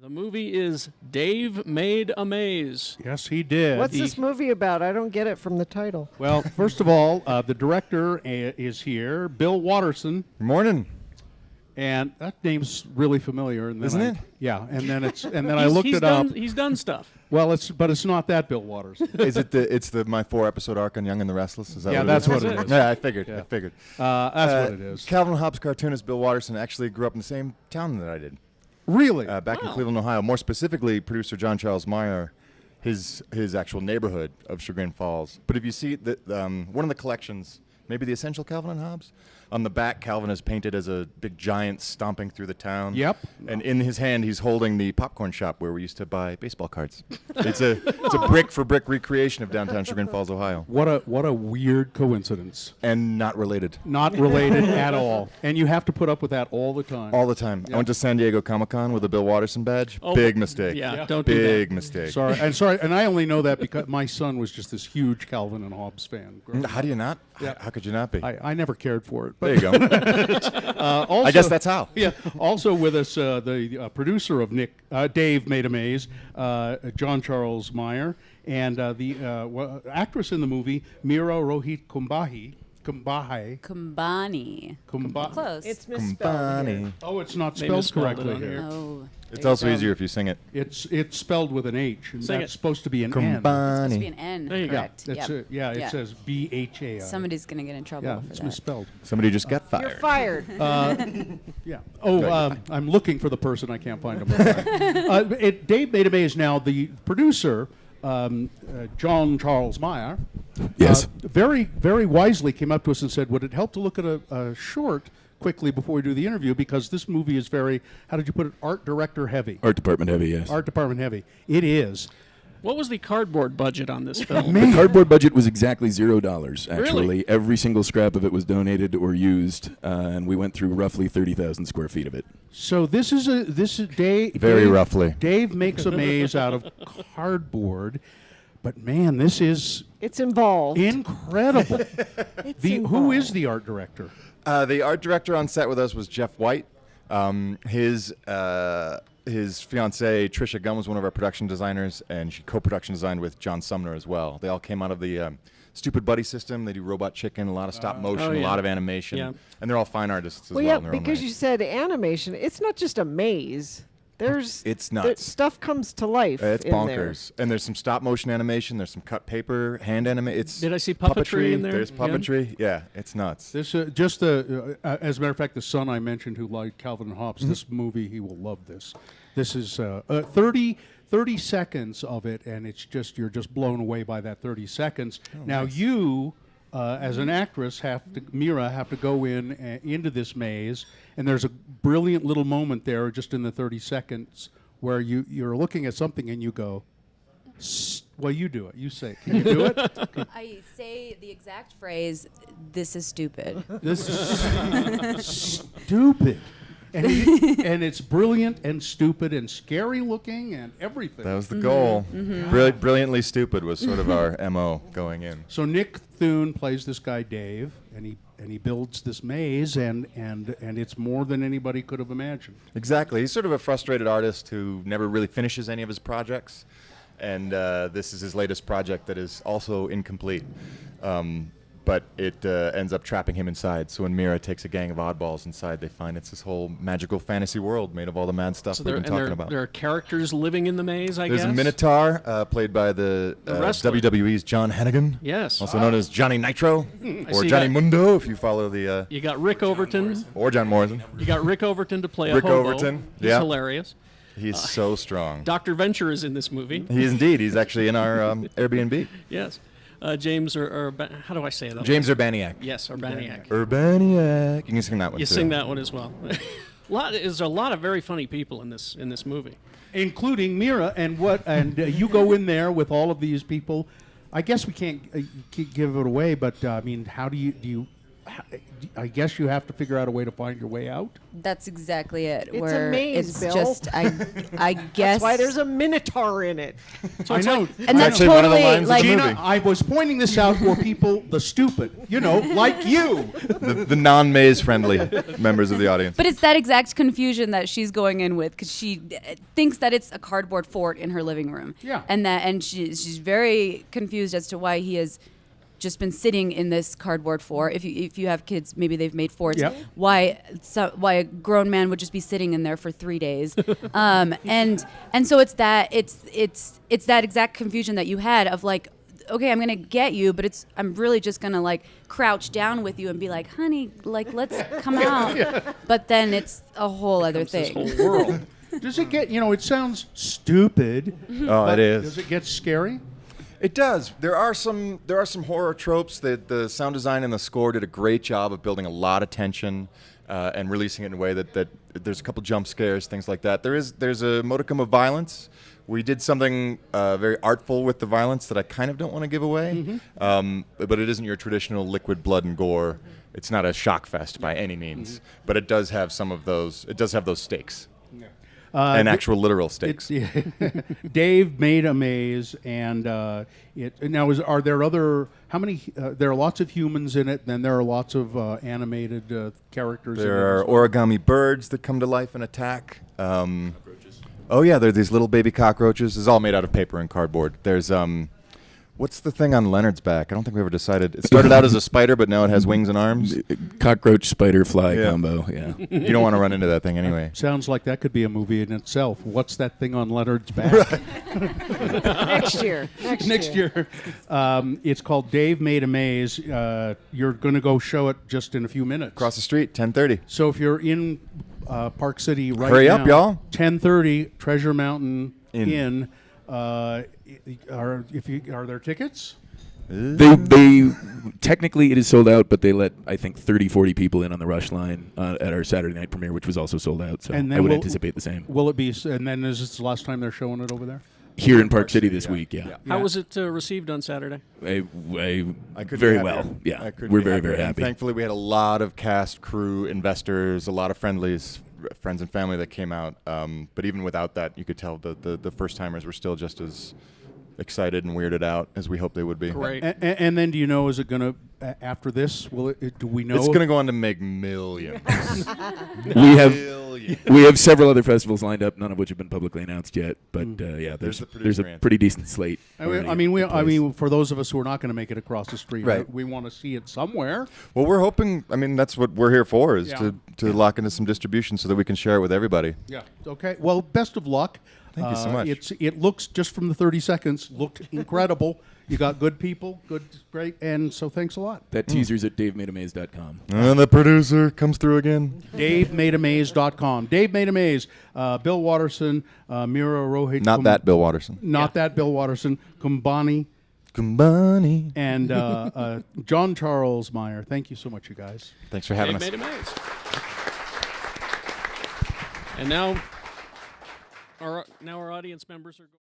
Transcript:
The movie is Dave Made a Maze. Yes, he did. What's this movie about? I don't get it from the title. Well, first of all, the director is here, Bill Watterson. Good morning. And that name's really familiar, and then Isn't it? Yeah, and then I looked it up. He's done stuff. Well, it's not that Bill Watterson. Is it the my 4-episode arc on Young and the Restless? Is that Yeah, what that's it is? what it is. Yeah, I figured. Yeah. I figured. That's what it is. Calvin Hobbes cartoonist Bill Watterson actually grew up in the same town that I did. Really? Back in Cleveland, Ohio. More specifically, producer John Charles Meyer, his actual neighborhood of Chagrin Falls. But if you see one of the collections, maybe the Essential Calvin and Hobbes, on the back, Calvin is painted as a big giant stomping through the town. Yep. And in his hand, he's holding the popcorn shop where we used to buy baseball cards. It's a brick-for-brick recreation of downtown Chagrin Falls, Ohio. What a weird coincidence. And not related. Not related at all. And you have to put up with that all the time. All the time. Yeah. I went to San Diego Comic-Con with a Bill Watterson badge. Oh, Big mistake. Yeah, don't do that. Big mistake. Sorry, and I only know that because my son was just this huge Calvin and Hobbes fan. How do you not? Yeah. How could you not be? I never cared for it. There you go. Also, I guess that's how. Yeah. Also with us, the producer of Dave Made a Maze, John Charles Meyer, and the actress in the movie, Mira Rohit Kumbhani. Close. It's misspelled. here. Oh, it's not They spelled misspelled it correctly on here. here. Oh. It's also easier if you sing it. It's spelled with an H, and Sing that's it. supposed to be an It's supposed to be Kumbhani. an N. There you go. correct. N. It Yep. says BHAI. Somebody's going to get in trouble Yeah, for it's that. misspelled. Somebody just got You're fired. fired. Yeah. Oh, I'm looking for the person. I can't find him. Dave Made a Maze now, the producer, John Charles Meyer. Yes. Very, very wisely came up to us and said, would it help to look at a short quickly before we do the interview, because this movie is very, how did you put it, art director heavy. Art department heavy, yes. Art department heavy. It is. What was the cardboard budget on this film? The cardboard budget was exactly $0, actually. Really? Every single scrap of it was donated or used, and we went through roughly 30,000 square feet of it. So this is Dave. Very roughly. Dave makes a maze out of cardboard, but man, this is It's involved. incredible. It's Who involved. is the art director? The art director on set with us was Jeff White. His fiancée, Trisha Gunn, was one of our production designers, and she co-production designed with John Sumner as well. They all came out of the Stupid Buddy system. They do Robot Chicken, a lot of stop motion, a lot of animation. Yeah. And they're all fine artists as well. Well, yeah, in their own because right. you said animation. It's not just a maze. It's nuts. Stuff comes to life. It's in bonkers. And there's some stop motion animation. There's some cut paper, hand animation. Did I see puppetry in there? There's Yeah. puppetry. Yeah, it's nuts. This as a matter of fact, the son I mentioned who liked Calvin and Hobbes, this movie, he will love this. This is 30 seconds of it, and it's just, you're just blown away by that 30 seconds. Now you, as an actress, Mira, have to go into this maze, and there's a brilliant little moment there just in the 30 seconds where you're looking at something and you go, well, you do it. You say it. Can you do it? I say the exact phrase, "This is stupid." This is stupid. And it's brilliant and stupid and scary looking and everything. That was the goal. Brilliantly stupid was sort of our MO going in. So Nick Thune plays this guy Dave, and he builds this maze, and it's more than anybody could have imagined. Exactly. He's sort of a frustrated artist who never really finishes any of his projects, and this is his latest project that is also incomplete. But it ends up trapping him inside. So when Mira takes a gang of oddballs inside, they find it's this whole magical fantasy world made of all the mad stuff So we've been talking about. there are characters living in the maze, I There's guess? a Minotaur, played by the wrestler. WWE's John Hennigan. Yes. Also known as Johnny Nitro, or see Johnny that. Mundo, if you follow the... You got Rick Overton. or John Morrison. You got Rick Overton to play Rick a hobo. Overton, He's yeah. hilarious. He's so strong. Dr. Venture is in this movie. He is indeed. He's actually in our Airbnb. Yes. James, how do I say that? James Urbaniak. Yes, Urbaniak. Urbaniak. You can sing that one You too. sing that one as well. There's a lot of very funny people in this movie. Including Mira, and you go in there with all of these people. I guess we can't give it away, but I mean, how do you I guess you have to figure out a way to find your way out. That's exactly it. It's a where maze, it's Bill. just I guess That's why there's a minotaur in it. I know. and that's actually one of the totally lines of like the movie. Gina, I was pointing this out for people, the stupid, like you. The non-maze friendly members of the audience. But it's that exact confusion that she's going in with because she thinks that it's a cardboard fort in her living room. Yeah. And she's very confused as to why he has just been sitting in this cardboard fort. If you have kids, maybe they've made forts. Yep. Why a grown man would just be sitting in there for 3 days? And so it's that exact confusion that you had of like, okay, I'm gonna get you, but I'm really just gonna like crouch down with you and be like, honey, like let's come out. But then it's a whole other This thing. whole world. Does it get, it sounds stupid. Oh, but it is. Does it get scary? It does. There are some horror tropes that the sound design and the score did a great job of building a lot of tension and releasing it in a way that there's a couple jump scares, things like that. There's a modicum of violence. We did something very artful with the violence that I kind of don't want to give away, but it isn't your traditional liquid blood and gore. It's not a shock fest by any means, but it does have some of those. It does have those stakes. And actual literal stakes. Dave made a maze, and are there other? How many? There are lots of humans in it. Then there are lots of animated characters. in it There are as well. origami birds that come to life and attack. Oh yeah, there are these little baby cockroaches. It's all made out of paper and cardboard. There's what's the thing on Leonard's back? I don't think we ever decided. It started out as a spider, but now it has wings and arms. Cockroach, spider, fly Yeah. combo. Yeah. You don't want to run into that thing anyway. Sounds like that could be a movie in itself. What's that thing on Leonard's back? Next year. Next year. It's called Dave Made a Maze. You're going to go show it just in a few minutes. Across the street, 10:30. So if you're in Park City right Hurry now, up, y'all. 10:30, Treasure Mountain Inn. Inn. Are there tickets? They technically it is sold out, but they let I think 30, 40 people in on the rush line at our Saturday night premiere, which was also sold out. So And I then would will- anticipate the same Will it be? And then is this the last time they're showing it over there? here in Park City this week. Yeah, How was it received on Saturday? I couldn't very be well. happier. Yeah, I couldn't we're be very happier. very And happy. thankfully, we had a lot of cast, crew, investors, a lot of friendlies, friends and family that came out. But even without that, you could tell the first timers were still just as excited and weirded out as we hoped they would be. Great. And then, do you know? Is it going to after this? Will it? Do we know? It's going to go on to make millions. We have Millions. we have several other festivals lined up, none of which have been publicly announced yet. But yeah, There's there's the there's a producer pretty decent slate. already I mean, in place. for those of us who are not going to make it across the street, Right. we want to see it somewhere. Well, we're hoping. I mean, that's what we're here for, is Yeah. to lock into some distribution so that we can share it with everybody. Yeah. Okay. Well, best of luck. Thank you so much. It looks, just from the 30 seconds, looked incredible. You got good people, great, and so thanks a lot. That teaser's at davemadeamaze.com. And the producer comes through again. DaveMadeAmaze.com. Dave Made a Maze. Bill Watterson, Mira Rohit. Not that Bill Watterson. Not that Bill Watterson. Kumbani. Kumbani. And John Charles Meyer. Thank you so much, you guys. Thanks for having Dave us. made a maze. And now our audience members are.